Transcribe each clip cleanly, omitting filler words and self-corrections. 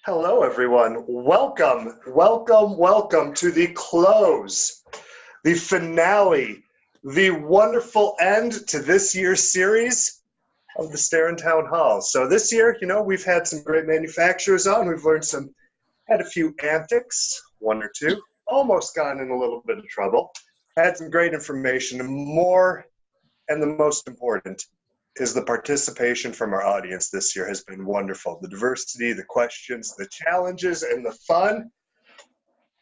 Hello, everyone. Welcome to the close, the finale, the wonderful end to this year's series of the Starin Town Hall. So this year, we've had some great manufacturers on. We've had a few antics, one or two, almost gotten in a little bit of trouble, had some great information, and the most important is the participation from our audience this year has been wonderful. The diversity, the questions, the challenges, and the fun.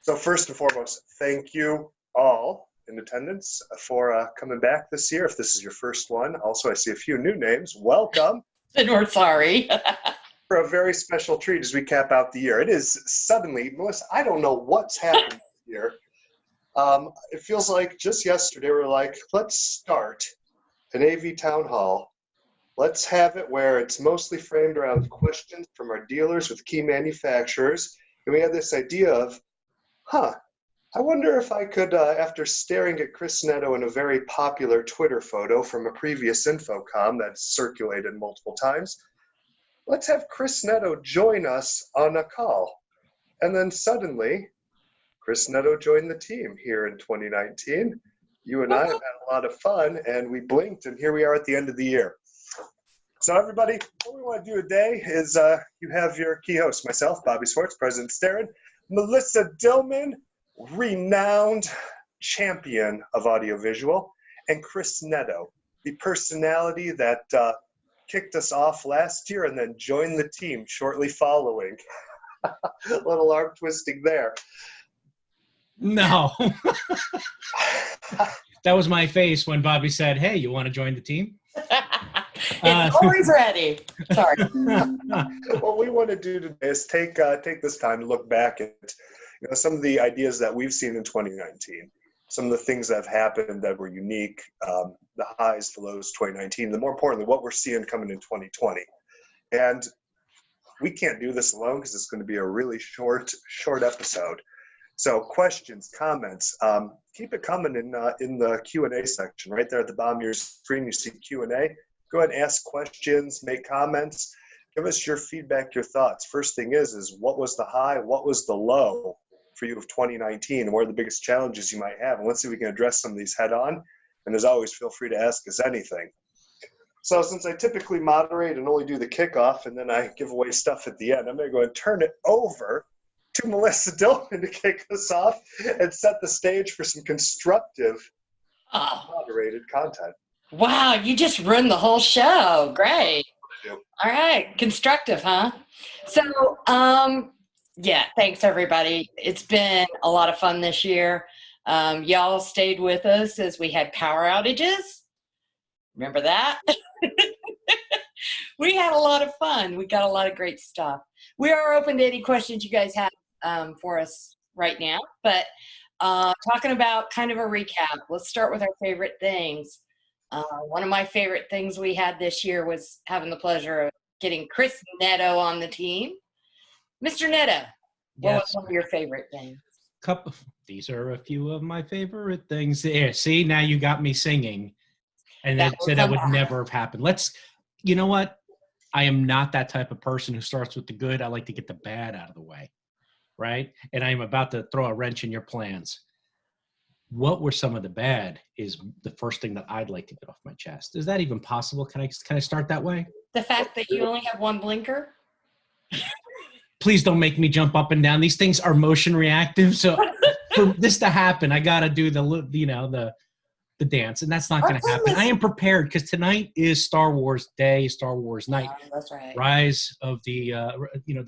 So first and foremost, thank you all in attendance for coming back this year. If this is your first one, also I see a few new names. Welcome. And we're sorry. For a very special treat as we cap out the year. It is suddenly, Melissa, I don't know what's happened here. It feels like just yesterday we were like, let's start an AV Town Hall. Let's have it where it's mostly framed around questions from our dealers with key manufacturers. And we had this idea of, I wonder if I could, after staring at Chris Neto in a very popular Twitter photo from a previous Infocom that's circulated multiple times, let's have Chris Neto join us on a call. And then suddenly, Chris Neto joined the team here in 2019. You and I have had a lot of fun, and we blinked, and here we are at the end of the year. So everybody, what we want to do today is you have your key hosts, myself, Bobby Swartz, President Starin, Malissa Dillman, renowned champion of audiovisual, and Chris Neto, the personality that kicked us off last year and then joined the team shortly following. A little arm twisting there. No. That was my face when Bobby said, hey, you want to join the team? It's always ready. Sorry. What we want to do today is take this time to look back at some of the ideas that we've seen in 2019, some of the things that have happened that were unique, the highs, the lows, 2019, and more importantly, what we're seeing coming in 2020. And we can't do this alone because it's going to be a really short episode. So questions, comments, keep it coming in the Q&A section. Right there at the bottom of your screen, you see Q&A. Go ahead and ask questions, make comments. Give us your feedback, your thoughts. First thing is what was the high, what was the low for you of 2019, and what are the biggest challenges you might have? And let's see if we can address some of these head on. And as always, feel free to ask us anything. So since I typically moderate and only do the kickoff and then I give away stuff at the end, I'm going to go and turn it over to Melissa Dillman to kick us off and set the stage for some constructive, moderated content. Wow, you just ruined the whole show. Great. All right, constructive, huh? So, yeah, thanks everybody. It's been a lot of fun this year. Y'all stayed with us as we had power outages. Remember that? We had a lot of fun. We got a lot of great stuff. We are open to any questions you guys have for us right now, but talking about kind of a recap, let's start with our favorite things. One of my favorite things we had this year was having the pleasure of getting Chris Neto on the team. Mr. Neto, what was one of your favorite things? These are a few of my favorite things. There, see, now you got me singing, and that said that would never have happened. You know what? I am not that type of person who starts with the good. I like to get the bad out of the way, right? And I'm about to throw a wrench in your plans. What were some of the bad is the first thing that I'd like to get off my chest. Is that even possible? Can I start that way? The fact that you only have one blinker? Please don't make me jump up and down. These things are motion reactive. So for this to happen, I got to do the dance, and that's not going to happen. I am prepared because tonight is Star Wars Day, Star Wars Night. That's right. Rise of the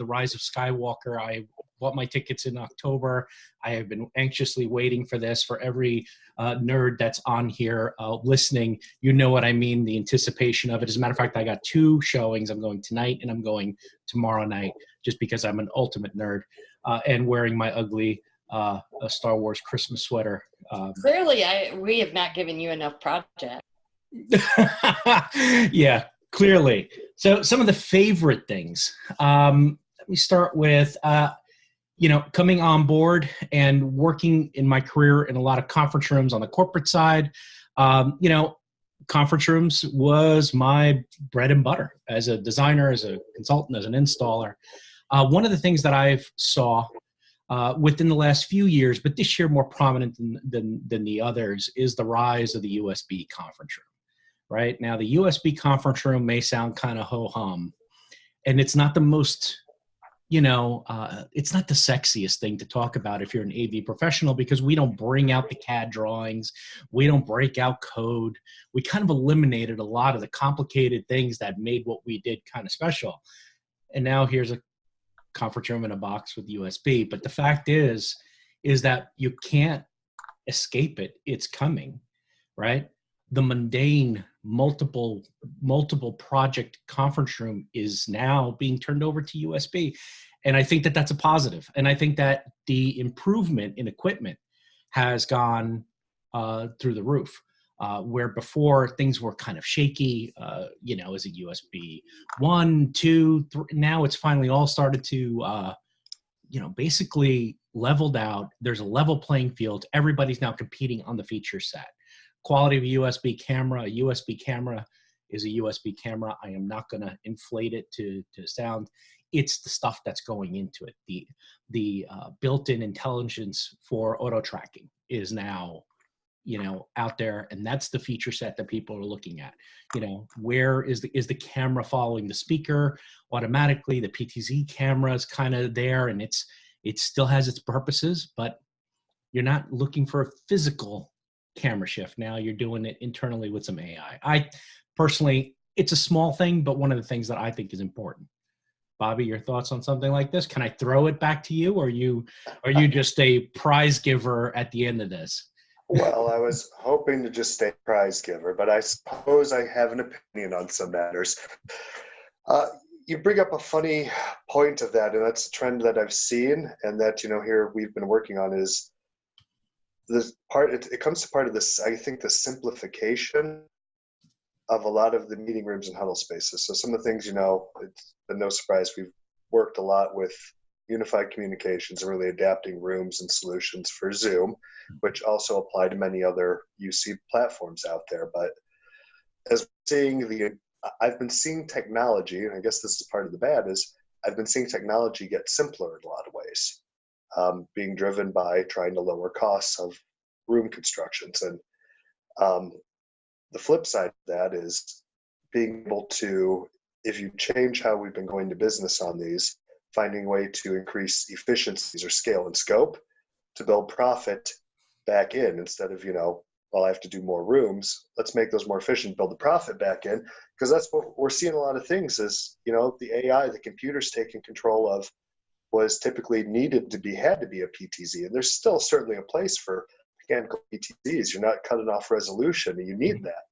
Rise of Skywalker. I bought my tickets in October. I have been anxiously waiting for this. For every nerd that's on here listening, you know what I mean, the anticipation of it. As a matter of fact, I got 2 showings. I'm going tonight and I'm going tomorrow night just because I'm an ultimate nerd and wearing my ugly a Star Wars Christmas sweater. Clearly, we have not given you enough project. Yeah, clearly. So some of the favorite things. Let me start with, coming on board and working in my career in a lot of conference rooms on the corporate side. Conference rooms was my bread and butter as a designer, as a consultant, as an installer. One of the things that I've saw within the last few years, but this year more prominent than the others, is the rise of the USB conference room. Right now, the USB conference room may sound kind of ho-hum, and it's not the most, it's not the sexiest thing to talk about if you're an AV professional, because we don't bring out the CAD drawings. We don't break out code. We kind of eliminated a lot of the complicated things that made what we did kind of special. And now here's a conference room in a box with USB. But the fact is that you can't escape it. It's coming, right? The mundane multiple project conference room is now being turned over to USB. And I think that that's a positive. And I think that the improvement in equipment has gone through the roof. Where before things were kind of shaky, as a USB 1, 2, 3, now it's finally all started to, basically leveled out. There's a level playing field. Everybody's now competing on the feature set. Quality of a USB camera is a USB camera. I am not going to inflate it to sound. It's the stuff that's going into it. The built-in intelligence for auto tracking is now, out there, and that's the feature set that people are looking at. Where is the camera following the speaker automatically? The PTZ camera is kind of there, and it still has its purposes, but you're not looking for a physical camera shift. Now you're doing it internally with some AI. I personally, it's a small thing, but one of the things that I think is important. Bobby, your thoughts on something like this? Can I throw it back to you, or are you just a prize giver at the end of this? Well, I was hoping to just stay prize giver, but I suppose I have an opinion on some matters. You bring up a funny point of that, and that's a trend that I've seen, and that here we've been working on is this part. It comes to part of this. I think the simplification of a lot of the meeting rooms and huddle spaces. So some of the things, it's been no surprise. We've worked a lot with unified communications and really adapting rooms and solutions for Zoom, which also apply to many other UC platforms out there. But as I've been seeing technology, and I guess this is part of the bad, is I've been seeing technology get simpler in a lot of ways, being driven by trying to lower costs of room constructions. And the flip side of that is being able to, if you change how we've been going to business on these, finding a way to increase efficiencies or scale and scope to build profit back in, instead of, I have to do more rooms, let's make those more efficient, build the profit back in. Because that's what we're seeing a lot of things is, the AI, the computers taking control of was typically had to be a PTZ. And there's still certainly a place for mechanical PTZs. You're not cutting off resolution, and you need that.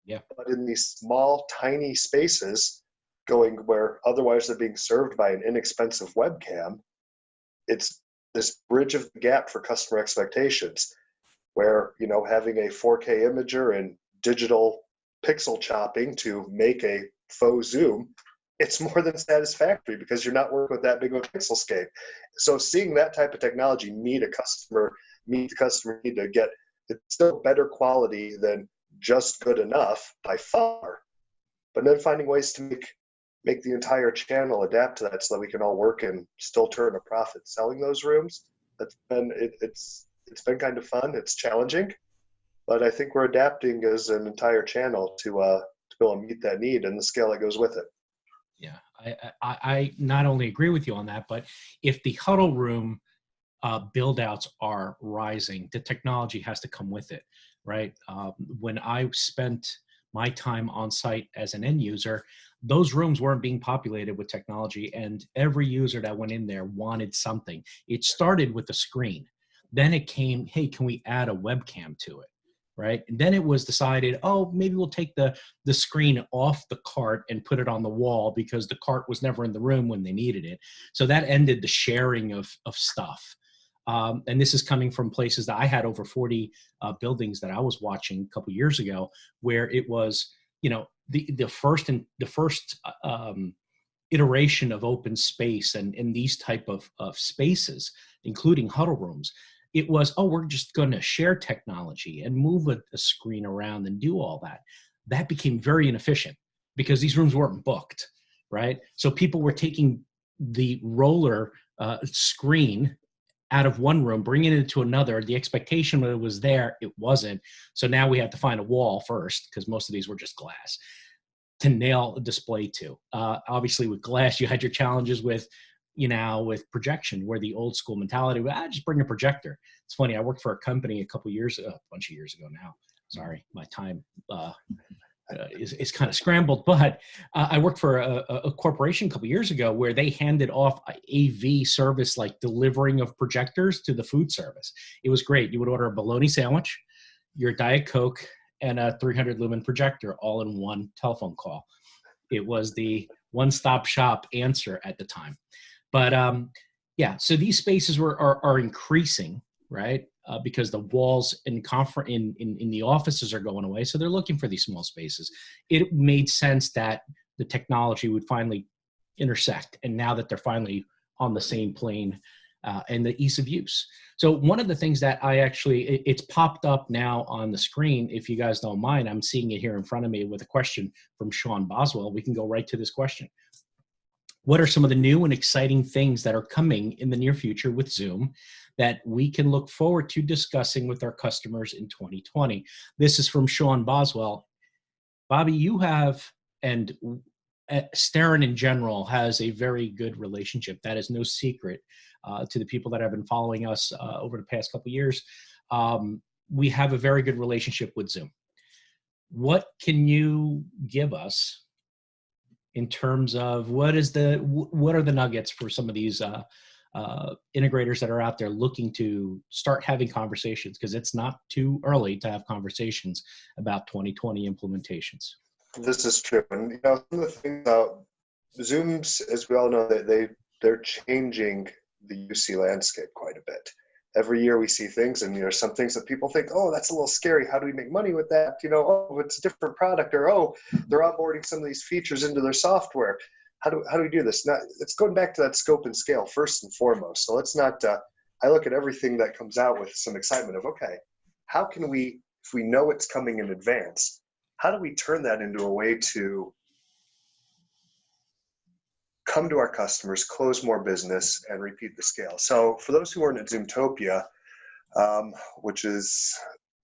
Yeah. But in these small, tiny spaces, going where otherwise they're being served by an inexpensive webcam, it's this bridge of the gap for customer expectations, where having a 4K imager and digital pixel chopping to make a faux Zoom, it's more than satisfactory because you're not working with that big of a pixel scape. So seeing that type of technology meet the customer need to get, it's still better quality than just good enough by far, but then finding ways to make the entire channel adapt to that so that we can all work and still turn a profit selling those rooms. It's been kind of fun. It's challenging, but I think we're adapting as an entire channel to be able to meet that need and the scale that goes with it. Yeah, I not only agree with you on that, but if the huddle room build outs are rising, the technology has to come with it, right? When I spent my time on site as an end user, those rooms weren't being populated with technology, and every user that went in there wanted something. It started with a screen. Then it came, hey, can we add a webcam to it, right? And then it was decided, oh, maybe we'll take the screen off the cart and put it on the wall because the cart was never in the room when they needed it. So that ended the sharing of stuff. And this is coming from places that I had over 40 buildings that I was watching a couple years ago, where it was, the first iteration of open space and these type of spaces, including huddle rooms. It was, oh, we're just going to share technology and move a screen around and do all that. That became very inefficient because these rooms weren't booked, right? So people were taking the roller screen out of one room, bringing it into another. The expectation that it was there, it wasn't. So now we had to find a wall first, because most of these were just glass, to nail a display to. Obviously, with glass, you had your challenges with, with projection, where the old school mentality, just bring a projector. It's funny. I worked for a company a bunch of years ago now. Sorry, my time is kind of scrambled, but I worked for a corporation a couple years ago where they handed off AV service, like delivering of projectors to the food service. It was great. You would order a bologna sandwich, your Diet Coke, and a 300 lumen projector all in one telephone call. It was the one-stop shop answer at the time. But so these spaces are increasing, right? Because the walls in the offices are going away. So they're looking for these small spaces. It made sense that the technology would finally intersect. And now that they're finally on the same plane, and the ease of use. So one of the things that it's popped up now on the screen. If you guys don't mind, I'm seeing it here in front of me with a question from Sean Boswell. We can go right to this question. What are some of the new and exciting things that are coming in the near future with Zoom that we can look forward to discussing with our customers in 2020? This is from Sean Boswell. Bobby, you have, and Starin in general has a very good relationship. That is no secret to the people that have been following us over the past couple of years. We have a very good relationship with Zoom. What can you give us in terms of what are the nuggets for some of these integrators that are out there looking to start having conversations? Because it's not too early to have conversations about 2020 implementations. This is true. And some of the things about Zooms, as we all know, they're changing the UC landscape quite a bit. Every year we see things, and some things that people think, oh, that's a little scary. How do we make money with that? Oh, it's a different product, or oh, they're onboarding some of these features into their software. How do we do this? Now, it's going back to that scope and scale first and foremost. So let's not. I look at everything that comes out with some excitement of, okay, how can we, if we know it's coming in advance, how do we turn that into a way to come to our customers, close more business, and repeat the scale? So for those who aren't at Zoomtopia, which is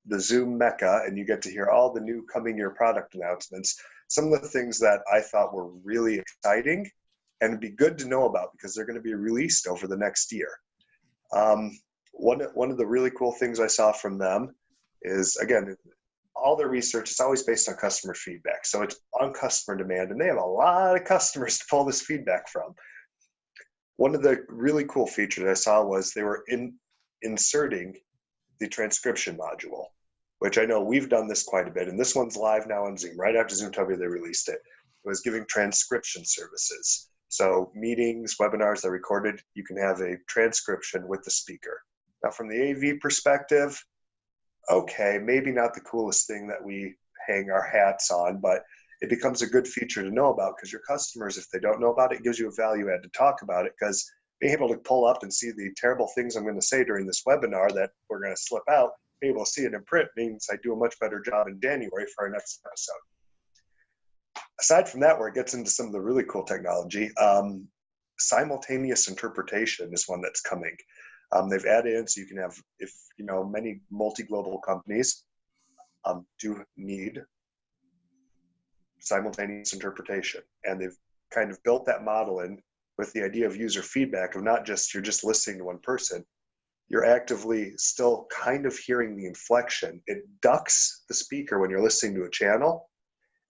the Zoom Mecca, and you get to hear all the new coming year product announcements, some of the things that I thought were really exciting and it'd be good to know about because they're going to be released over the next year. One of the really cool things I saw from them is, again, all their research is always based on customer feedback. So it's on customer demand, and they have a lot of customers to pull this feedback from. One of the really cool features I saw was they were inserting the transcription module, which I know we've done this quite a bit, and this one's live now on Zoom. Right after Zoomtopia, they released it. It was giving transcription services. So meetings, webinars that are recorded, you can have a transcription with the speaker. Now from the AV perspective, okay, maybe not the coolest thing that we hang our hats on, but it becomes a good feature to know about because your customers, if they don't know about it, it gives you a value add to talk about it, because being able to pull up and see the terrible things I'm going to say during this webinar that we're going to slip out, being able to see it in print means I do a much better job in January for our next episode. Aside from that, where it gets into some of the really cool technology, simultaneous interpretation is one that's coming. They've added in so you can have, if many multi-global companies do need simultaneous interpretation, and they've kind of built that model in with the idea of user feedback of not just you're just listening to one person, you're actively still kind of hearing the inflection. It ducks the speaker when you're listening to a channel,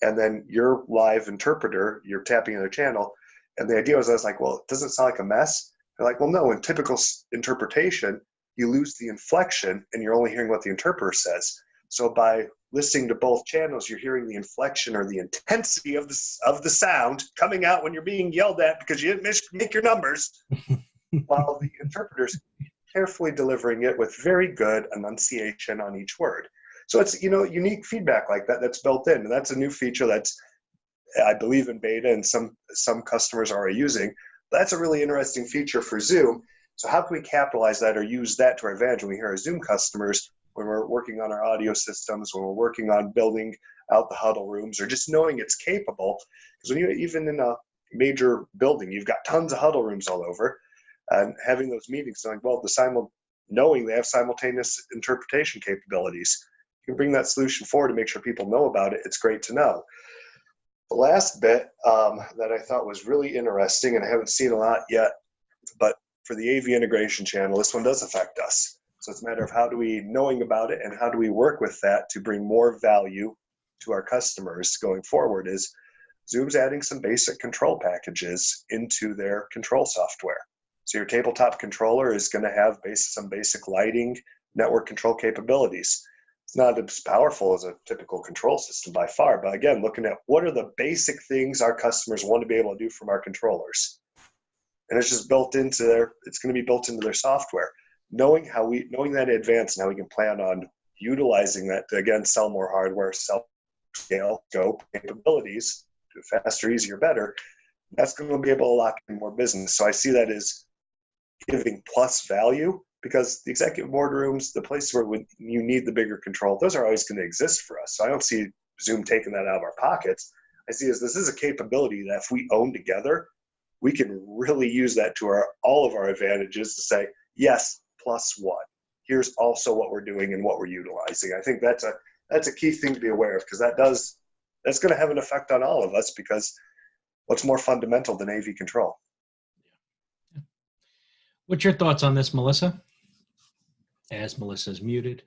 and then your live interpreter, you're tapping on a channel, and the idea was, I was like, well, it doesn't sound like a mess. They're like, well, no, in typical interpretation, you lose the inflection and you're only hearing what the interpreter says. So by listening to both channels, you're hearing the inflection or the intensity of the sound coming out when you're being yelled at because you didn't make your numbers, while the interpreter's carefully delivering it with very good enunciation on each word. So it's, unique feedback like that that's built in. And that's a new feature that's, I believe, in beta and some customers are using. That's a really interesting feature for Zoom. So how can we capitalize that or use that to our advantage when we hear our Zoom customers, when we're working on our audio systems, when we're working on building out the huddle rooms, or just knowing it's capable? Because when you, even in major building, you've got tons of huddle rooms all over, and having those meetings, like, well, knowing they have simultaneous interpretation capabilities, you can bring that solution forward to make sure people know about it. It's great to know. The last bit that I thought was really interesting, and I haven't seen a lot yet, but for the AV integration channel, this one does affect us. So it's a matter of knowing about it and how do we work with that to bring more value to our customers going forward, is Zoom's adding some basic control packages into their control software. So your tabletop controller is going to have some basic lighting, network control capabilities. It's not as powerful as a typical control system by far, but again, looking at what are the basic things our customers want to be able to do from our controllers. And it's just it's going to be built into their software. Knowing that in advance and how we can plan on utilizing that to, again, sell more hardware, sell scale, scope, capabilities, do it faster, easier, better, that's going to be able to lock in more business. So I see that as giving plus value, because the executive boardrooms, the places where you need the bigger control, those are always going to exist for us. So I don't see Zoom taking that out of our pockets. I see this is a capability that if we own together, we can really use that to all of our advantages to say, yes, plus one. Here's also what we're doing and what we're utilizing. I think that's a key thing to be aware of, because that's going to have an effect on all of us, because what's more fundamental than AV control? What's your thoughts on this, Melissa? As Melissa's muted,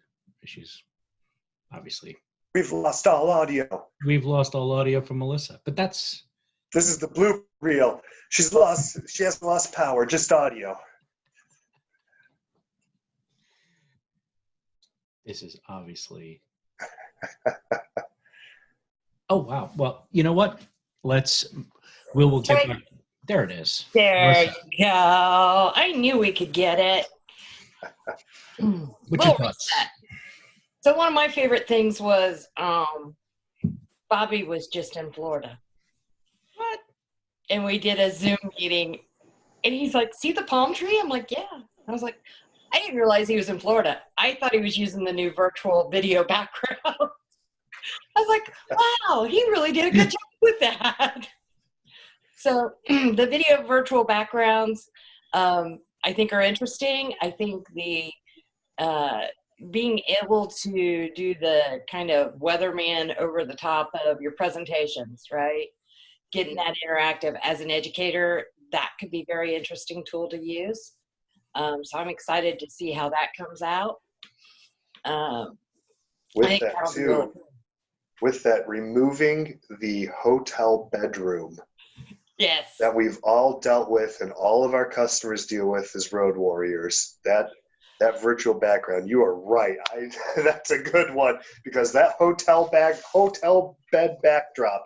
she's obviously... We've lost all audio. We've lost all audio from Melissa, but this is the blooper reel. She hasn't lost power, just audio. This is obviously... Oh, wow. Well, you know what? We'll get back. There it is. There you go. I knew we could get it. What's your thoughts? So one of my favorite things was Bobby was just in Florida. What? And we did a Zoom meeting, and he's like, see the palm tree? I'm like, yeah. I was like, I didn't realize he was in Florida. I thought he was using the new virtual video background. I was like, wow, he really did a good job with that. So the video virtual backgrounds, I think, are interesting. I think the being able to do the kind of weatherman over the top of your presentations, right? Getting that interactive as an educator, that could be a very interesting tool to use. So I'm excited to see how that comes out. With that, removing the hotel bedroom. Yes. That we've all dealt with and all of our customers deal with as road warriors. That virtual background, you are right. That's a good one, because that hotel bed backdrop.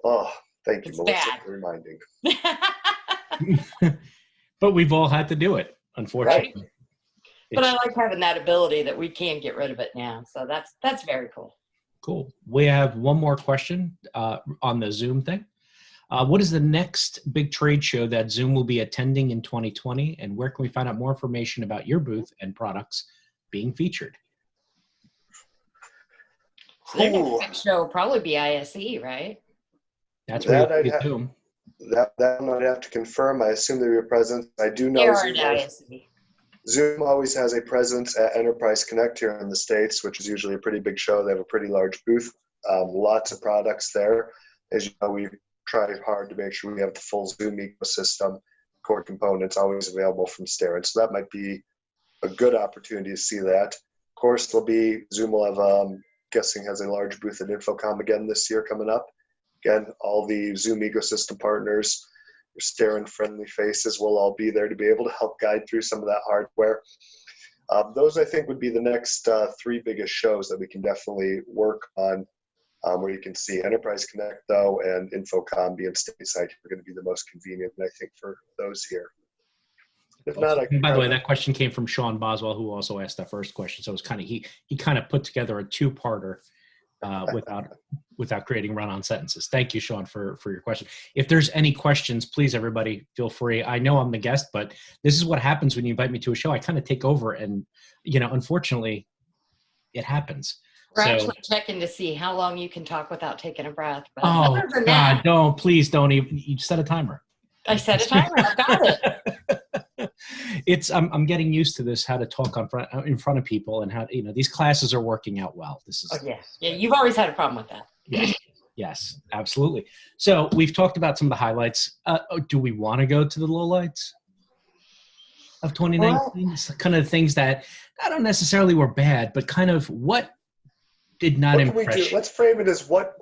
Oh, thank you, Melissa, for reminding. But we've all had to do it, unfortunately. Right. But I like having that ability that we can get rid of it now. So that's very cool. Cool. We have one more question on the Zoom thing. What is the next big trade show that Zoom will be attending in 2020, and where can we find out more information about your booth and products being featured? So their next big show will probably be ISE, right? That's where you assume. That I'd have to confirm. I assume they'll be present. I do know Zoom always has a presence at Enterprise Connect here in the States, which is usually a pretty big show. They have a pretty large booth, lots of products there. As you know, we try hard to make sure we have the full Zoom ecosystem, core components always available from Starin. So that might be a good opportunity to see that. Of course, Zoom will have, guessing has a large booth at InfoComm again this year coming up. Again, all the Zoom ecosystem partners, your Starin-friendly faces will all be there to be able to help guide through some of that hardware. Those, I think, would be the next three biggest shows that we can definitely work on, where you can see Enterprise Connect, though, and InfoComm being stateside are going to be the most convenient, I think, for those here. If not, by the way, that question came from Sean Boswell, who also asked that first question. So it was kind of he kind of put together a two-parter without creating run-on sentences. Thank you, Sean, for your question. If there's any questions, please, everybody, feel free. I know I'm the guest, but this is what happens when you invite me to a show. I kind of take over, and unfortunately, it happens. We're So, actually checking to see how long you can talk without taking a breath. But oh other than God, that, please don't even. You set a timer. I set a timer. I've got it. I'm getting used to this, how to talk in front of people, and how these classes are working out well. This is Oh yeah, yeah. You've always had a problem with that. yes, absolutely. So we've talked about some of the highlights. Do we want to go to the lowlights of 2019? Kind of things that I don't necessarily were bad, but kind of what did not What can we impress do? Let's frame it as what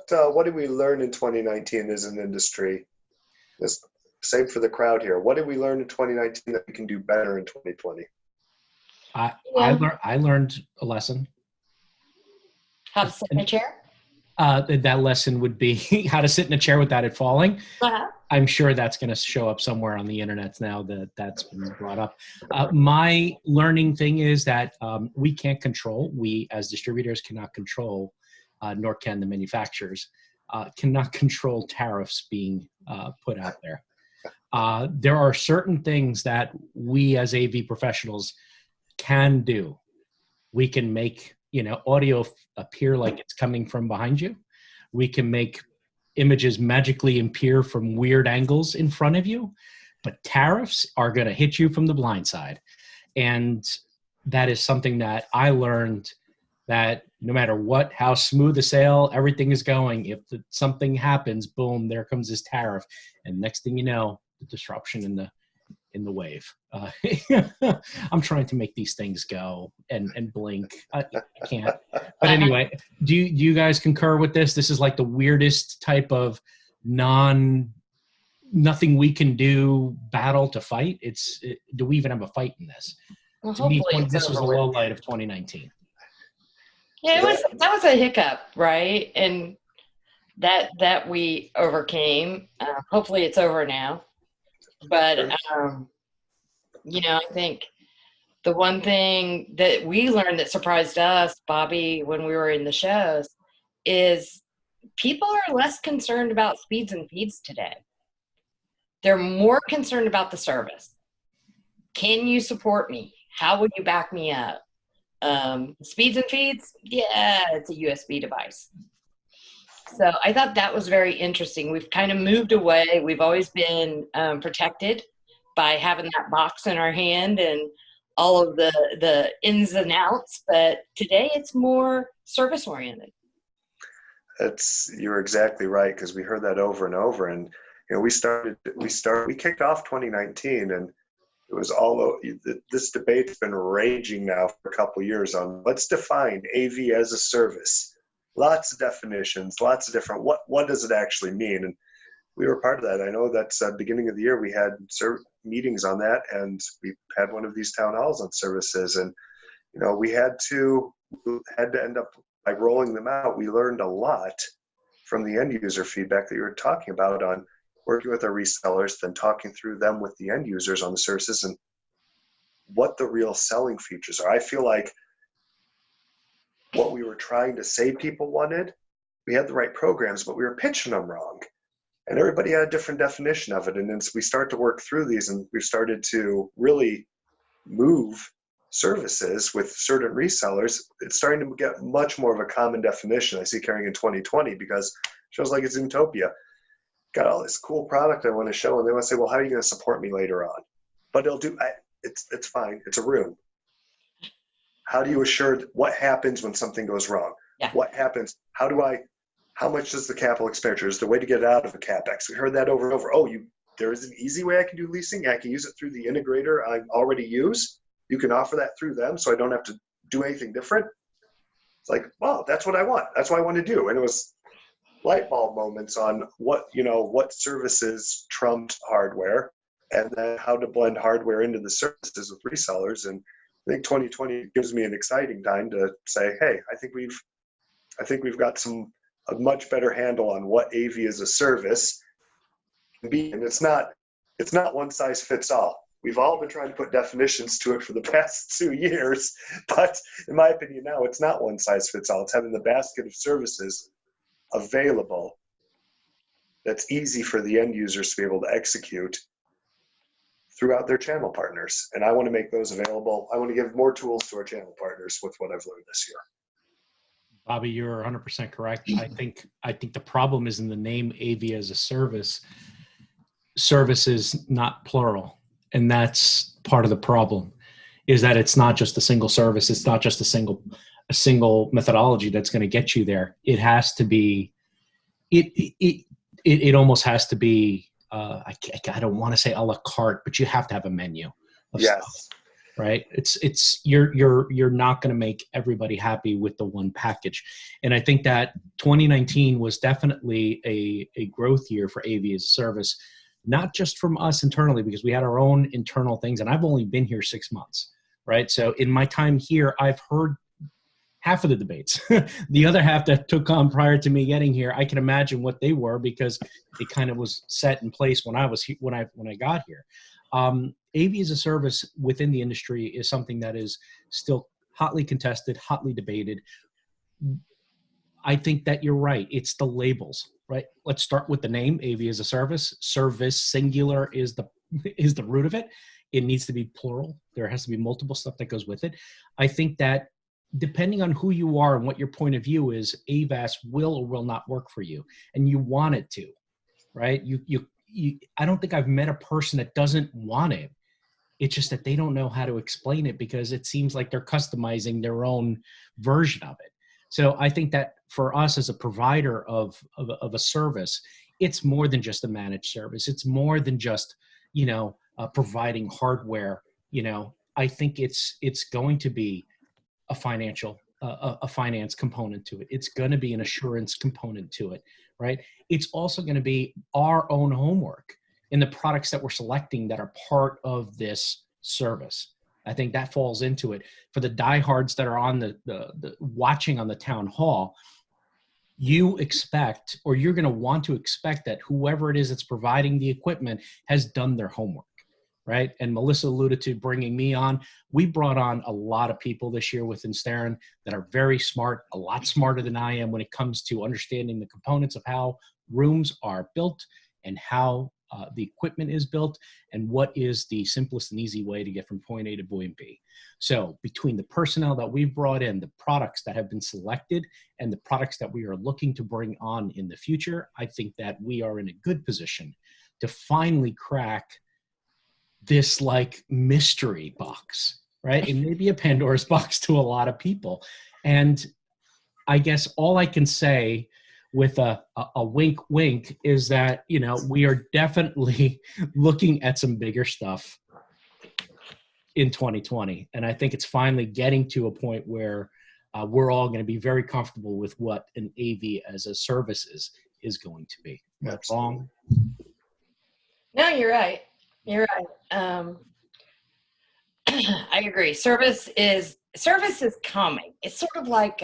did we learn in 2019 as an industry? This same for the crowd here. What did we learn in 2019 that we can do better in 2020? I learned a lesson. How to sit in a chair? That lesson would be how to sit in a chair without it falling. Uh-huh. I'm sure that's going to show up somewhere on the internet now that's been brought up. My learning thing is that we can't control, we as distributors cannot control, nor can the manufacturers, cannot control tariffs being put out there. There are certain things that we as AV professionals can do. We can make audio appear like it's coming from behind you. We can make images magically appear from weird angles in front of you, but tariffs are going to hit you from the blind side. And that is something that I learned, that no matter how smooth the sale, everything is going, if something happens, boom, there comes this tariff. And next thing you know, the disruption in the wave. I'm trying to make these things go and blink. I can't. But anyway, do you guys concur with this? This is like the weirdest type of nothing we can do battle to fight. Do we even have a fight in this? Well, To me, hopefully this was a low light of 2019. Yeah, that was a hiccup, right? And that we overcame. Hopefully it's over now. But I think the one thing that we learned that surprised us, Bobby, when we were in the shows, is people are less concerned about speeds and feeds today. They're more concerned about the service. Can you support me? How will you back me up? Speeds and feeds, yeah, it's a USB device. So I thought that was very interesting. We've kind of moved away. We've always been protected by having that box in our hand and all of the ins and outs. But today it's more service oriented. You're exactly right, because we heard that over and over. And we kicked off 2019, and it was this debate's been raging now for a couple of years on let's define AV as a service. Lots of definitions, lots of different, what does it actually mean? And we were part of that. I know that's beginning of the year, we had meetings on that, and we had one of these town halls on services. And, we had to end up by rolling them out. We learned a lot from the end user feedback that you were talking about on working with our resellers, then talking through them with the end users on the services and what the real selling features are. I feel like what we were trying to say people wanted, we had the right programs, but we were pitching them wrong. And everybody had a different definition of it. And as we start to work through these, and we've started to really move services with certain resellers, it's starting to get much more of a common definition. I see carrying in 2020, because it shows like it's Zoomtopia. Got all this cool product I want to show, and they want to say, well, how are you going to support me later on? But it's fine. It's a room. How do you assure what happens when something goes wrong? Yeah. What happens? How much does the capital expenditure? Is the way to get out of a CapEx? We heard that over and over. There is an easy way I can do leasing. I can use it through the integrator I already use. You can offer that through them, so I don't have to do anything different. It's like, wow, that's what I want. That's what I want to do. And it was light bulb moments on what services trumped hardware, and then how to blend hardware into the services with resellers. And I think 2020 gives me an exciting time to say, hey, I think we've got a much better handle on what AV as a service can be. And it's not one size fits all. We've all been trying to put definitions to it for the past 2 years, but in my opinion now, it's not one size fits all. It's having the basket of services available that's easy for the end users to be able to execute throughout their channel partners. And I want to make those available. I want to give more tools to our channel partners with what I've learned this year. Bobby, you're 100% correct. I think the problem is in the name AV as a service. Service is not plural, and that's part of the problem. Is that it's not just a single service. It's not just a single methodology that's going to get you there. It has to be. It almost has to be. I don't want to say a la carte, but you have to have a menu of stuff. Right? You're not going to make everybody happy with the one package. And I think that 2019 was definitely a growth year for AV as a service, not just from us internally, because we had our own internal things. And I've only been here 6 months, right? So in my time here, I've heard half of the debates. The other half that took on prior to me getting here, I can imagine what they were, because it kind of was set in place when I was when I got here. AV as a service within the industry is something that is still hotly contested, hotly debated. I think that you're right. It's the labels, right? Let's start with the name, AV as a service. Service, singular, is the root of it. It needs to be plural. There has to be multiple stuff that goes with it. I think that depending on who you are and what your point of view is, AVAS will or will not work for you, and you want it to, right? I don't think I've met a person that doesn't want it. It's just that they don't know how to explain it, because it seems like they're customizing their own version of it. So I think that for us as a provider of a service, it's more than just a managed service. It's more than just, providing hardware. I think it's going to be a finance component to it. It's going to be an assurance component to it, right? It's also going to be our own homework in the products that we're selecting that are part of this service. I think that falls into it. For the diehards that are on the watching on the town hall, you expect, or you're going to want to expect, that whoever it is that's providing the equipment has done their homework, right? And Melissa alluded to bringing me on. We brought on a lot of people this year within Starin that are very smart, a lot smarter than I am when it comes to understanding the components of how rooms are built and how the equipment is built, and what is the simplest and easy way to get from point A to point B. So between the personnel that we've brought in, the products that have been selected, and the products that we are looking to bring on in the future, I think that we are in a good position to finally crack this like mystery box, right? It may be a Pandora's box to a lot of people. And I guess all I can say with a wink wink is that, we are definitely looking at some bigger stuff in 2020. And I think it's finally getting to a point where we're all going to be very comfortable with what an AV as a service is going to be. That's wrong. No, you're right. You're right. I agree. Service is coming. It's sort of like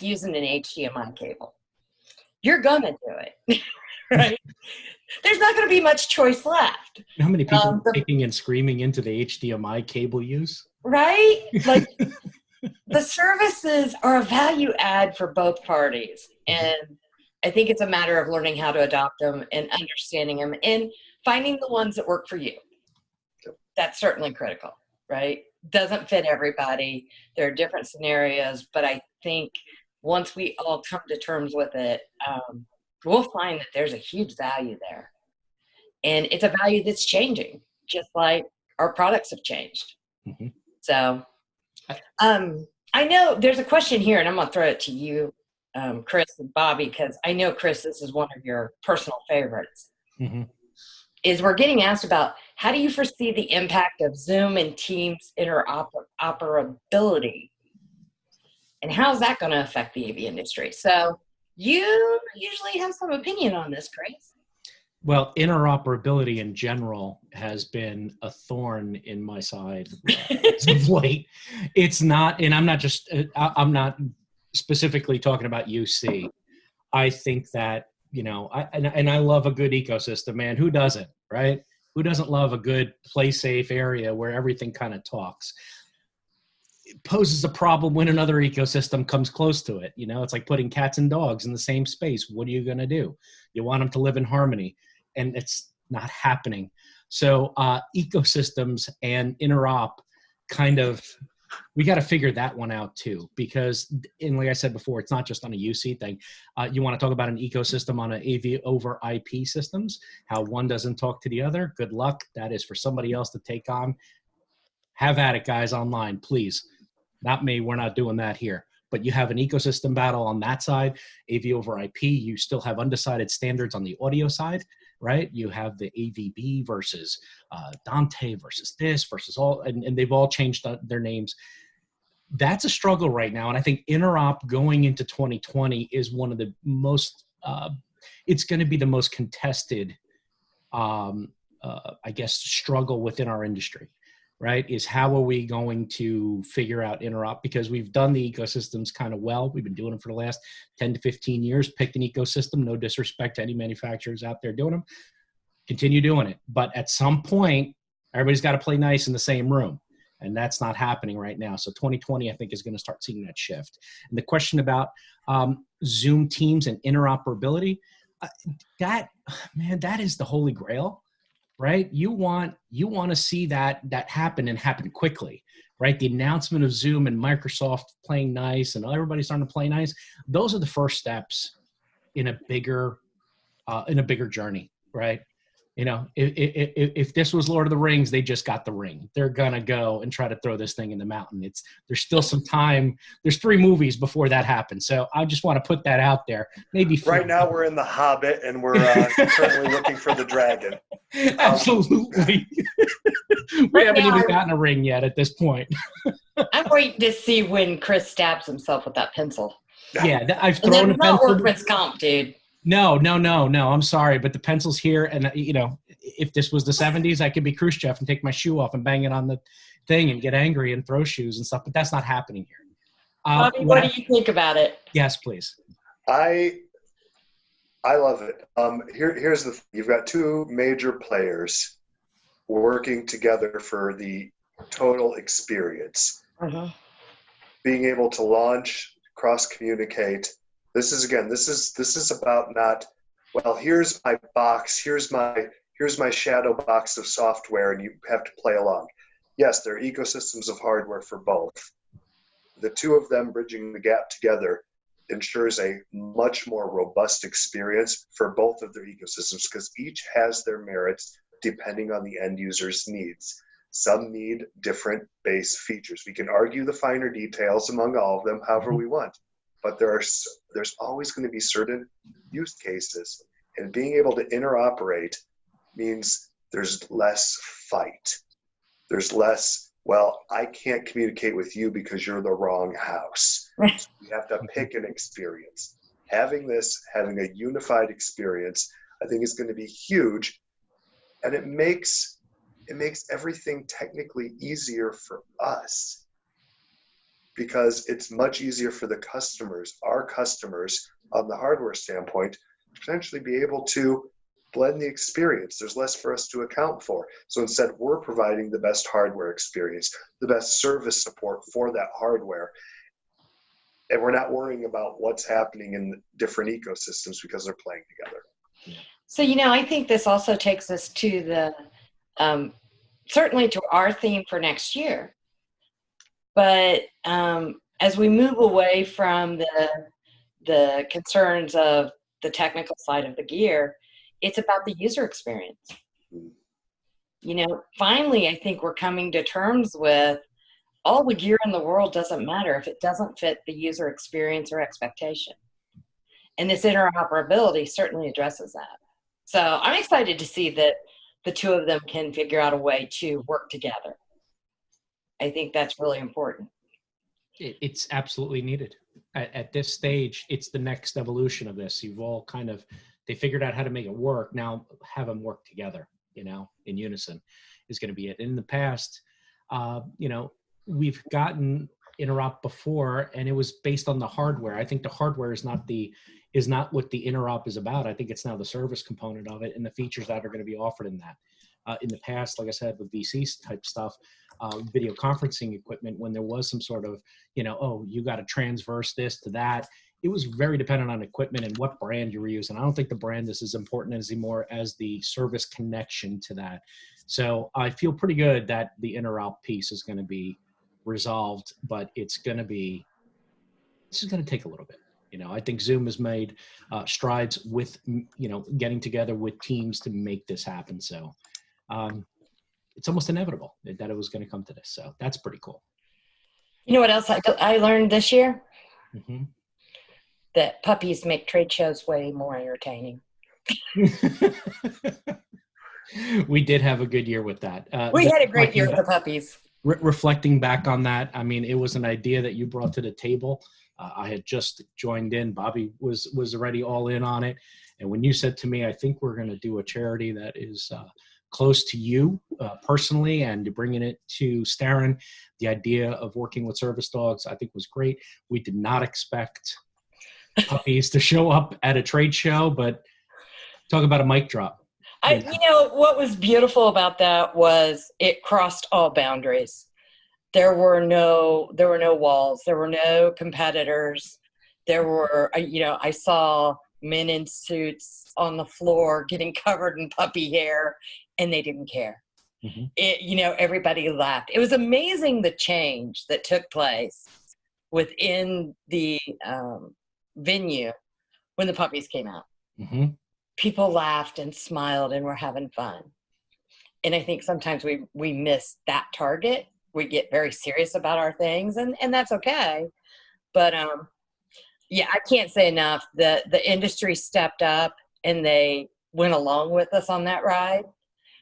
using an HDMI cable. You're gonna do it, right? There's not gonna be much choice left. How many people are kicking and screaming into the HDMI cable use? Right? Like the services are a value add for both parties. And I think it's a matter of learning how to adopt them and understanding them and finding the ones that work for you. That's certainly critical, right? Doesn't fit everybody. There are different scenarios, but I think once we all come to terms with it, we'll find that there's a huge value there. And it's a value that's changing, just like our products have changed. Mm-hmm. So I know there's a question here, and I'm going to throw it to you, Chris and Bobby, because I know, Chris, this is one of your personal favorites. Mm-hmm. Is we're getting asked about how do you foresee the impact of Zoom and Teams interoperability, and how's that going to affect the AV industry? So you usually have some opinion on this, Chris. Well, interoperability in general has been a thorn in my side of late. It's not, and I'm not specifically talking about UC. I think that, I love a good ecosystem, man. Who doesn't, right? Who doesn't love a good play safe area where everything kind of talks? It poses a problem when another ecosystem comes close to it. It's like putting cats and dogs in the same space. What are you going to do? You want them to live in harmony, and it's not happening. So ecosystems and interop kind of we got to figure that one out too, because, and like I said before, it's not just on a UC thing. You want to talk about an ecosystem on an AV over IP systems, how one doesn't talk to the other. Good luck. That is for somebody else to take on. Have at it, guys, online, please. Not me. We're not doing that here. But you have an ecosystem battle on that side, AV over IP. You still have undecided standards on the audio side, right? You have the AVB versus Dante versus this versus all, and they've all changed their names. That's a struggle right now. And I think interop going into 2020 is one of the most, it's going to be the most contested, I guess, struggle within our industry. Right, is how are we going to figure out interop? Because we've done the ecosystems kind of well. We've been doing them for the last 10 to 15 years. Picked an ecosystem, no disrespect to any manufacturers out there doing them. Continue doing it. But at some point, everybody's got to play nice in the same room. And that's not happening right now. So 2020, I think, is going to start seeing that shift. And the question about Zoom Teams and interoperability, that is the holy grail. Right? You want to see that happen and happen quickly, right? The announcement of Zoom and Microsoft playing nice and everybody's starting to play nice. Those are the first steps in a bigger journey, right? You know, if this was Lord of the Rings, they just got the ring. They're gonna go and try to throw this thing in the mountain. There's still some time. There's 3 movies before that happens. So I just want to put that out there. Maybe right now we're in The Hobbit and we're currently looking for the dragon. Absolutely. We haven't even gotten a ring yet at this point. I'm waiting to see when Chris stabs himself with that pencil. Yeah, I've thrown a pencil. Not workman's comp, dude. No. I'm sorry, but the pencil's here, and you know, if this was the 70s, I could be Khrushchev and take my shoe off and bang it on the thing and get angry and throw shoes and stuff. But that's not happening here. Bobby, what do you think about it? Yes, please. I love it. Here's the thing. You've got 2 major players working together for the total experience. Being able to launch, cross-communicate. This is about not, well, here's my box, here's my shadow box of software, and you have to play along. Yes, there are ecosystems of hardware for both. The 2 of them bridging the gap together ensures a much more robust experience for both of their ecosystems, because each has their merits depending on the end user's needs. Some need different base features. We can argue the finer details among all of them however we want. But there's always going to be certain use cases, and being able to interoperate means there's less fight. There's less, well, I can't communicate with you because you're the wrong house. So you have to pick an experience. Having a unified experience, I think is going to be huge, and it makes everything technically easier for us. Because it's much easier for the customers, our customers, on the hardware standpoint, to potentially be able to blend the experience. There's less for us to account for. So instead, we're providing the best hardware experience, the best service support for that hardware. And we're not worrying about what's happening in different ecosystems because they're playing together. So, I think this also takes us to the, certainly to our theme for next year. But as we move away from the concerns of the technical side of the gear, it's about the user experience. Finally, I think we're coming to terms with all the gear in the world doesn't matter if it doesn't fit the user experience or expectation. And this interoperability certainly addresses that. So I'm excited to see that the 2 of them can figure out a way to work together. I think that's really important. It's absolutely needed. At this stage, it's the next evolution of this. You've all they figured out how to make it work. Now have them work together, in unison is going to be it. In the past, we've gotten interop before, and it was based on the hardware. I think the hardware is not what the interop is about. I think it's now the service component of it and the features that are going to be offered in that. In the past, like I said, with VC type stuff, video conferencing equipment, when there was some sort of, you got to transverse this to that, it was very dependent on equipment and what brand you were using. I don't think the brand is as important anymore as the service connection to that. So I feel pretty good that the interop piece is going to be resolved, but this is going to take a little bit. I think Zoom has made strides with, getting together with teams to make this happen. So it's almost inevitable that it was going to come to this. So that's pretty cool. You know what else I learned this year? Mm-hmm. That puppies make trade shows way more entertaining. We did have a good year with that. We had a great year with the puppies. Reflecting back on that, I mean, it was an idea that you brought to the table. I had just joined in. Bobby was already all in on it. And when you said to me, I think we're going to do a charity that is close to you personally, and bringing it to Starin, the idea of working with service dogs, I think was great. We did not expect puppies to show up at a trade show, but talk about a mic drop. What was beautiful about that was it crossed all boundaries. There were no walls. There were no competitors. There were, I saw men in suits on the floor getting covered in puppy hair, and they didn't care. Mm-hmm. Everybody laughed. It was amazing the change that took place within the venue when the puppies came out. Mm-hmm. People laughed and smiled and were having fun. And I think sometimes we miss that target. We get very serious about our things, and that's okay. But I can't say enough that the industry stepped up and they went along with us on that ride.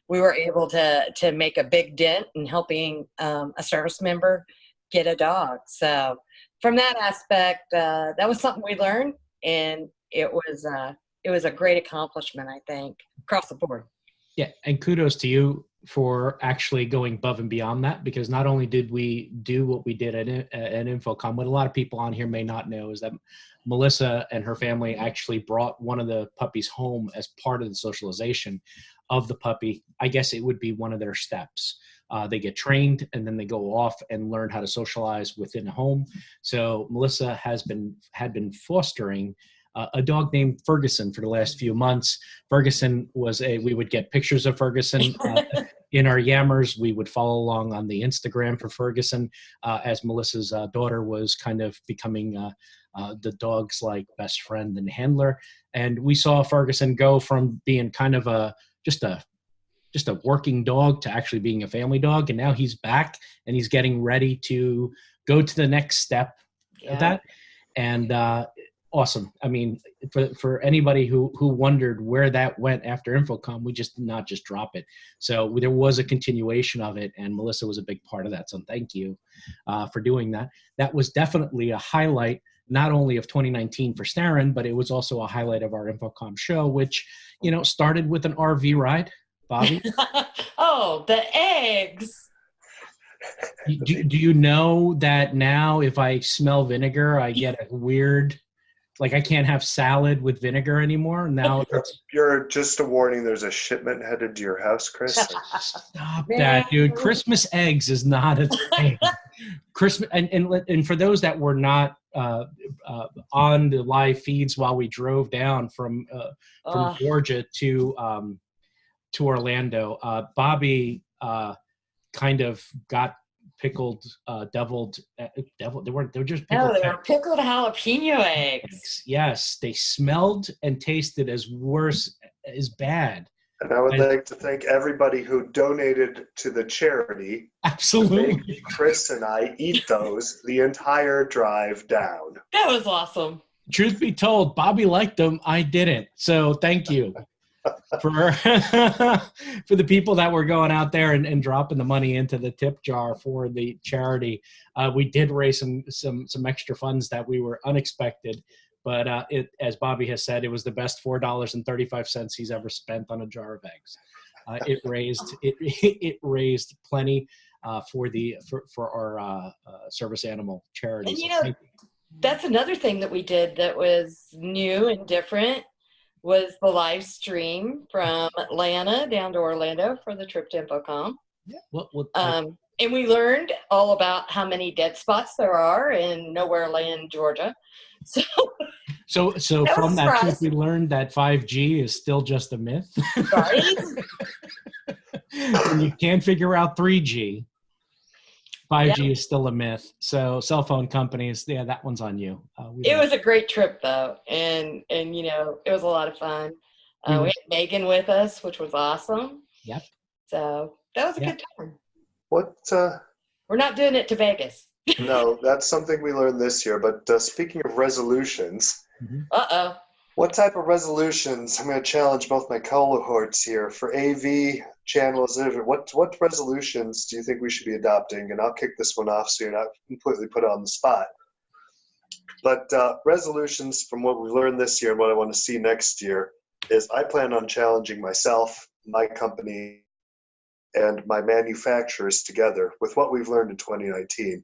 We were able to make a big dent in helping a service member get a dog. So from that aspect, that was something we learned, and it was a great accomplishment, I think, across the board. Yeah, and kudos to you for actually going above and beyond that, because not only did we do what we did at Infocom, what a lot of people on here may not know is that Malissa and her family actually brought one of the puppies home as part of the socialization of the puppy. I guess it would be one of their steps. They get trained and then they go off and learn how to socialize within a home. So Malissa had been fostering a dog named Ferguson for the last few months. Ferguson we would get pictures of Ferguson in our yammers. We would follow along on the Instagram for Ferguson as Melissa's daughter was kind of becoming the dog's like best friend and handler. And we saw Ferguson go from being kind of just a working dog to actually being a family dog. And now he's back and he's getting ready to go to the next step of that. And awesome. I mean, for anybody who wondered where that went after Infocom, we just did not just drop it. So there was a continuation of it, and Melissa was a big part of that. So thank you for doing that. That was definitely a highlight, not only of 2019 for Starin, but it was also a highlight of our Infocom show, which, started with an RV ride. Bobby? Oh, the eggs. Do you know that now if I smell vinegar, I get a weird... Like I can't have salad with vinegar anymore. Now you're just a warning. There's a shipment headed to your house, Chris. Stop that, dude. Christmas eggs is not a thing. Christmas and for those that were not on the live feeds while we drove down from Georgia to Orlando, Bobby kind of got pickled, deviled. They were just pickled. No, they were pickled jalapeno eggs. Yes, they smelled and tasted as bad. And I would like to thank everybody who donated to the charity. Absolutely. Chris and I eat those the entire drive down. That was awesome. Truth be told, Bobby liked them. I didn't. So thank you. For the people that were going out there and dropping the money into the tip jar for the charity, we did raise some extra funds that we were unexpected. But as Bobby has said, it was the best $4.35 he's ever spent on a jar of eggs. It raised plenty for our service animal charity. And that's another thing that we did that was new and different. Was the live stream from Atlanta down to Orlando for the trip to Infocom. Yeah. And we learned all about how many dead spots there are in Nowhere Land, Georgia. So from that trip, we learned that 5G is still just a myth. Right? And you can't figure out 3G. 5G is still a myth. So cell phone companies, yeah, that one's on you. It was a great trip though. And it was a lot of fun. We had Megan with us, which was awesome. Yep. So that was a good time. We're not doing it to Vegas. No, that's something we learned this year. But speaking of resolutions, Uh-oh. What type of resolutions? I'm going to challenge both my cohorts here for AV channels. What resolutions do you think we should be adopting? And I'll kick this one off so you're not completely put on the spot. But resolutions from what we've learned this year and what I want to see next year is I plan on challenging myself, my company, and my manufacturers together with what we've learned in 2019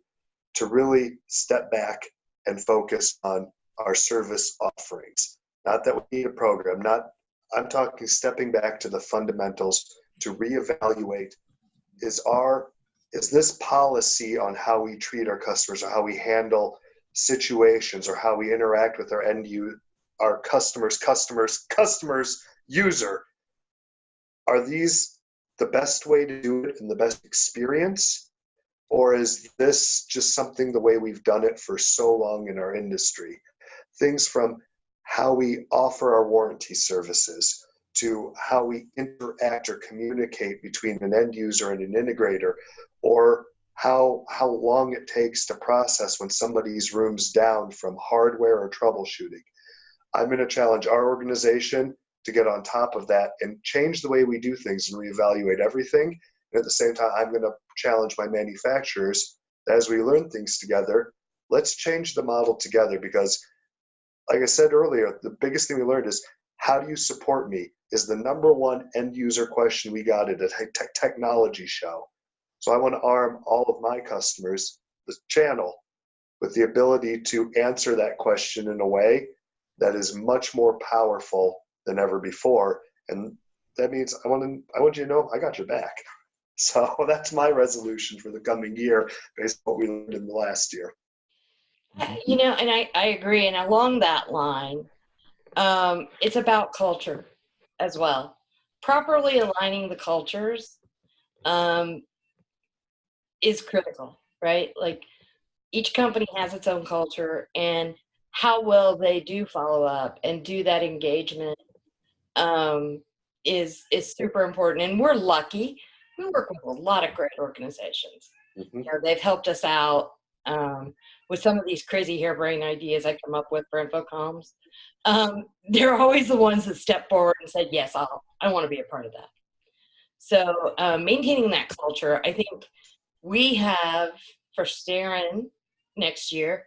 to really step back and focus on our service offerings. Not that we need a program, I'm talking stepping back to the fundamentals to reevaluate is this policy on how we treat our customers or how we handle situations or how we interact with our customers, user. Are these the best way to do it and the best experience? Or is this just something the way we've done it for so long in our industry? Things from how we offer our warranty services to how we interact or communicate between an end user and an integrator, or how long it takes to process when somebody's room's down from hardware or troubleshooting. I'm going to challenge our organization to get on top of that and change the way we do things and reevaluate everything. And at the same time, I'm going to challenge my manufacturers that as we learn things together, let's change the model together because, like I said earlier, the biggest thing we learned is how do you support me is the number one end user question we got at a technology show. So I want to arm all of my customers, the channel, with the ability to answer that question in a way that is much more powerful than ever before. And that means I want you to know I got your back. So that's my resolution for the coming year based on what we learned in the last year. And I agree. And along that line, it's about culture as well. Properly aligning the cultures is critical, right? Like each company has its own culture, and how well they do follow up and do that engagement is super important. And we're lucky. We work with a lot of great organizations. Mm-hmm. They've helped us out with some of these crazy harebrained ideas I come up with for InfoComms. They're always the ones that step forward and said, yes, I want to be a part of that. So maintaining that culture, I think we have for Starin next year,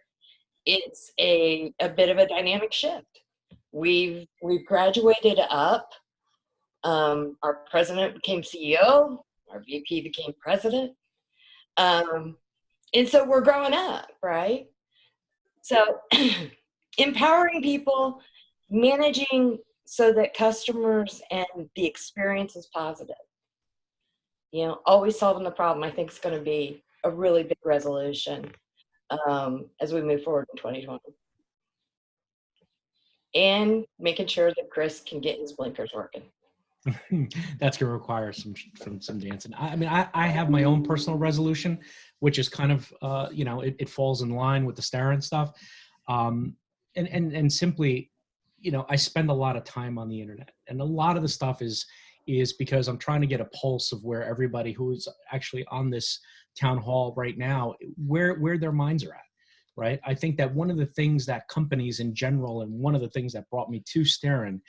it's a bit of a dynamic shift. We've graduated up. Our president became CEO. Our VP became president. And so we're growing up, right? So empowering people, managing so that customers and the experience is positive. Always solving the problem, I think, is going to be a really big resolution as we move forward in 2020. And making sure that Chris can get his blinkers working. That's going to require some dancing. I have my own personal resolution, which is kind of, it falls in line with the Starin stuff. And simply, I spend a lot of time on the internet, and a lot of the stuff is because I'm trying to get a pulse of where everybody who is actually on this town hall right now, where their minds are at, right? I think that one of the things that companies in general, and one of the things that brought me to Starin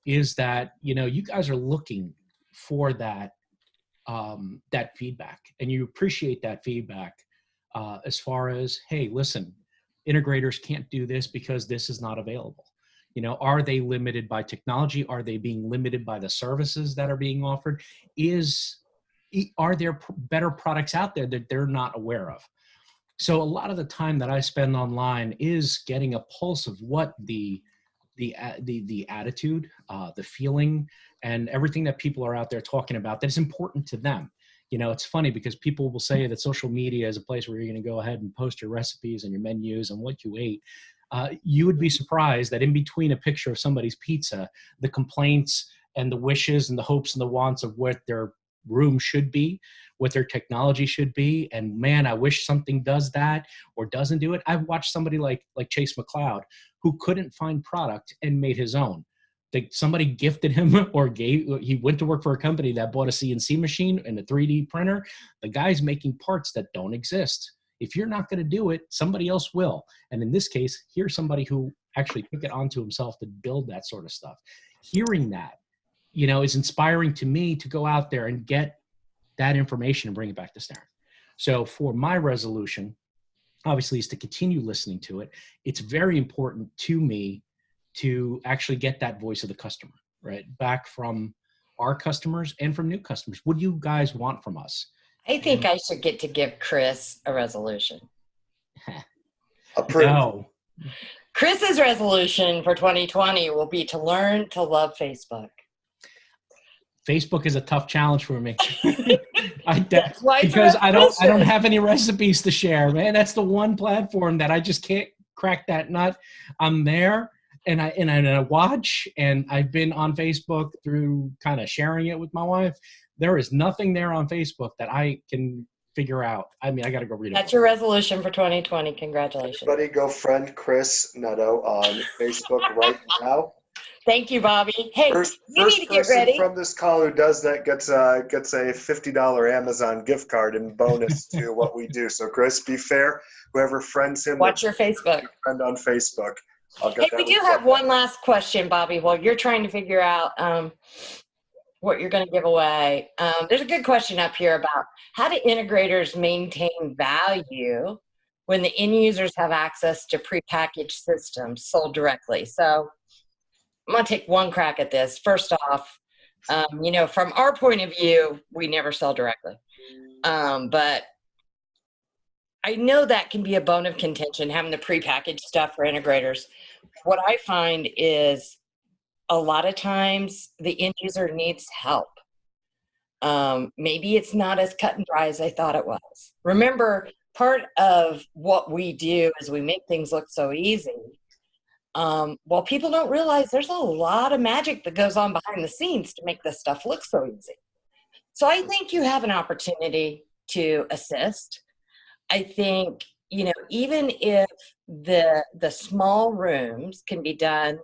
is that, you guys are looking for that feedback, and you appreciate that feedback as far as, hey, listen, integrators can't do this because this is not available. Are they limited by technology? Are they being limited by the services that are being offered? Are there better products out there that they're not aware of? So a lot of the time that I spend online is getting a pulse of what the attitude, the feeling, and everything that people are out there talking about that is important to them. It's funny because people will say that social media is a place where you're going to go ahead and post your recipes and your menus and what you ate. You would be surprised that in between a picture of somebody's pizza, the complaints and the wishes and the hopes and the wants of what their room should be, what their technology should be. And man, I wish something does that or doesn't do it. I've watched somebody like Chase McLeod who couldn't find product and made his own. Somebody gifted him or he went to work for a company that bought a CNC machine and a 3D printer. The guy's making parts that don't exist. If you're not going to do it, somebody else will. And in this case, here's somebody who actually took it onto himself to build that sort of stuff. Hearing that, is inspiring to me to go out there and get that information and bring it back to Starin. So for my resolution, obviously, is to continue listening to it. It's very important to me to actually get that voice of the customer, right? Back from our customers and from new customers. What do you guys want from us? I think I should get to give Chris a resolution. Approved. No. Chris's resolution for 2020 will be to learn to love Facebook. Facebook is a tough challenge for me. Because I don't have any recipes to share, man. That's the one platform that I just can't crack that nut. I'm there and I watch, and I've been on Facebook through kind of sharing it with my wife. There is nothing there on Facebook that I can figure out. I mean, I got to go read it. That's your resolution for 2020. Congratulations. Everybody go friend Chris Neto on Facebook right now. Thank you, Bobby. Hey, First you need to get person ready. from this call who does that gets a $50 Amazon gift card in bonus to what we do. So, Chris, be fair. Whoever friends him, Watch your Facebook. Friend on Facebook. Hey, we do have one last question, Bobby. While you're trying to figure out what you're going to give away, there's a good question up here about how do integrators maintain value when the end users have access to prepackaged systems sold directly. So I'm going to take one crack at this. First off, from our point of view, we never sell directly. But I know that can be a bone of contention, having the prepackaged stuff for integrators. What I find is a lot of times the end user needs help. Maybe it's not as cut and dry as I thought it was. Remember, part of what we do is we make things look so easy. Well, people don't realize there's a lot of magic that goes on behind the scenes to make this stuff look so easy. So I think you have an opportunity to assist. I think, even if the small rooms can be done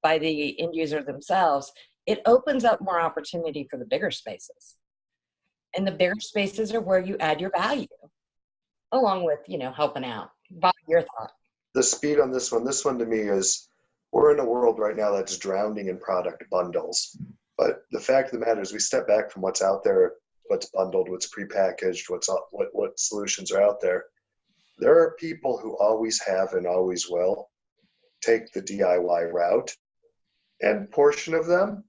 by the end user themselves, it opens up more opportunity for the bigger spaces. And the bigger spaces are where you add your value, along with, helping out. Bob, your thought? The speed on this one to me is, we're in a world right now that's drowning in product bundles. But the fact of the matter is, we step back from what's out there, what's bundled, what's prepackaged, what solutions are out there. There are people who always have and always will take the DIY route, and portion of them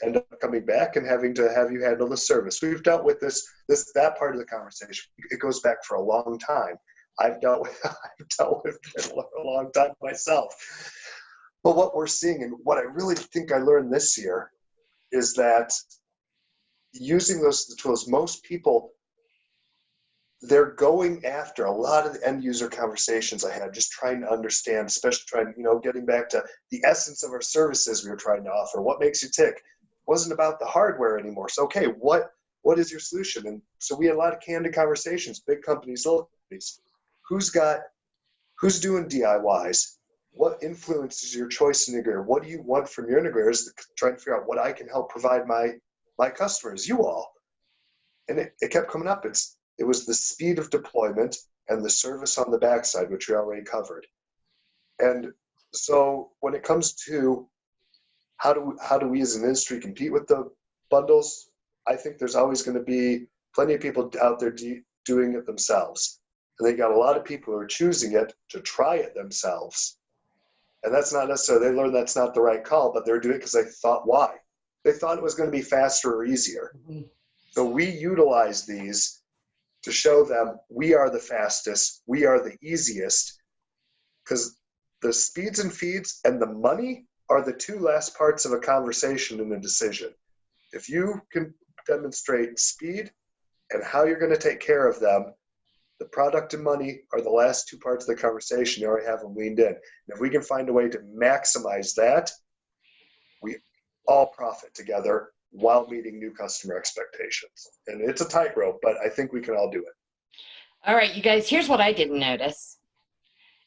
end up coming back and having to have you handle the service. We've dealt with that part of the conversation. It goes back for a long time. I've dealt with it a long time myself. But what we're seeing, and what I really think I learned this year, is that using the tools, most people, they're going after a lot of the end user conversations I had, just trying to understand, especially getting back to the essence of our services we were trying to offer. What makes you tick? It wasn't about the hardware anymore. So, okay, what is your solution? And so we had a lot of candid conversations, big companies, little companies. Who's doing DIYs? What influences your choice integrator? What do you want from your integrators? Trying to figure out what I can help provide my customers, you all. And it kept coming up. It was the speed of deployment and the service on the backside, which we already covered. And so when it comes to how do we as an industry compete with the bundles, I think there's always going to be plenty of people out there doing it themselves. And they got a lot of people who are choosing it to try it themselves. And that's not necessarily, they learned that's not the right call, but they're doing it because they thought, why? They thought it was going to be faster or easier. Mm-hmm. So we utilize these to show them we are the fastest, we are the easiest, because the speeds and feeds and the money are the two last parts of a conversation and a decision. If you can demonstrate speed and how you're going to take care of them, the product and money are the last two parts of the conversation. You already have them leaned in. And if we can find a way to maximize that, we all profit together while meeting new customer expectations. And it's a tightrope, but I think we can all do it. All right, you guys, here's what I didn't notice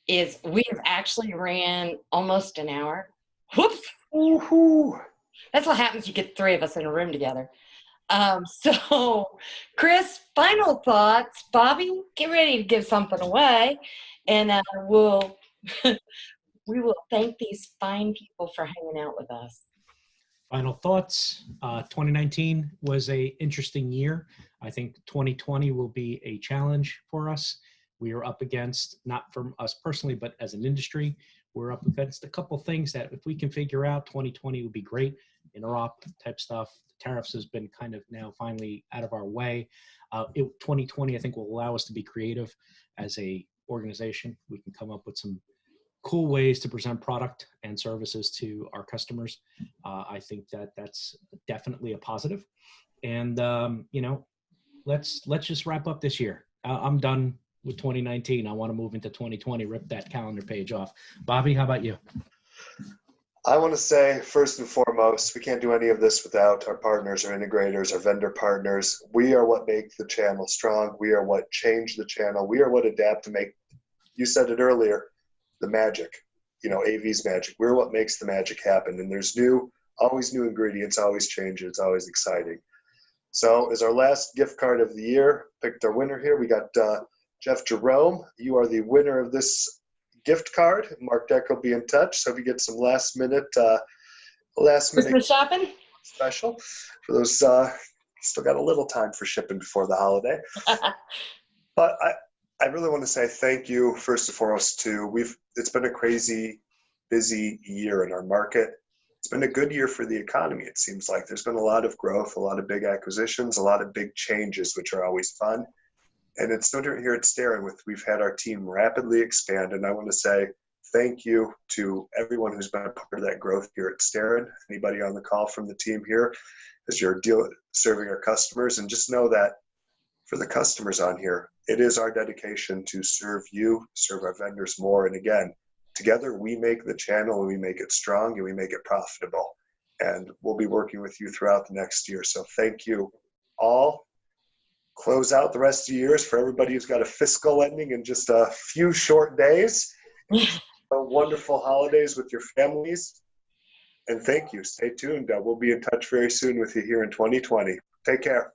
is we have actually ran almost an hour. Whoops. Woohoo! That's what happens. You get three of us in a room together. So, Chris, final thoughts. Bobby, get ready to give something away, and we will thank these fine people for hanging out with us. Final thoughts. 2019 was a interesting year. I think 2020 will be a challenge for us. We are up against, not from us personally, but as an industry, we're up against a couple things that if we can figure out, 2020 would be great. Interop type stuff. Tariffs has been kind of now finally out of our way. 2020, I think, will allow us to be creative as a organization. We can come up with some cool ways to present product and services to our customers. I think that that's definitely a positive. And let's just wrap up this year. I'm done with 2019. I want to move into 2020. Rip that calendar page off. Bobby, how about you? I want to say, first and foremost, we can't do any of this without our partners, our integrators, our vendor partners. We are what make the channel strong. We are what change the channel. We are what adapt to make, you said it earlier, the magic, AV's magic. We're what makes the magic happen. And there's always new ingredients, always changes. It's always exciting. So as our last gift card of the year, picked our winner here. We got Jeff Jerome. You are the winner of this gift card. Mark Deck will be in touch. So if you get some last minute Christmas shopping special for those, still got a little time for shipping before the holiday. But I really want to say thank you first and foremost it's been a crazy busy year in our market. It's been a good year for the economy. It seems like there's been a lot of growth, a lot of big acquisitions, a lot of big changes, which are always fun. And it's no different here at Starin. We've had our team rapidly expand, and I want to say thank you to everyone who's been a part of that growth here at Starin. Anybody on the call from the team here as you're serving our customers, and just know that for the customers on here, it is our dedication to serve you, serve our vendors more. And again, together we make the channel, and we make it strong, and we make it profitable. And we'll be working with you throughout the next year. So thank you all. Close out the rest of the years for everybody who's got a fiscal ending in just a few short days. Wonderful holidays with your families. And thank you. Stay tuned. We'll be in touch very soon with you here in 2020. Take care.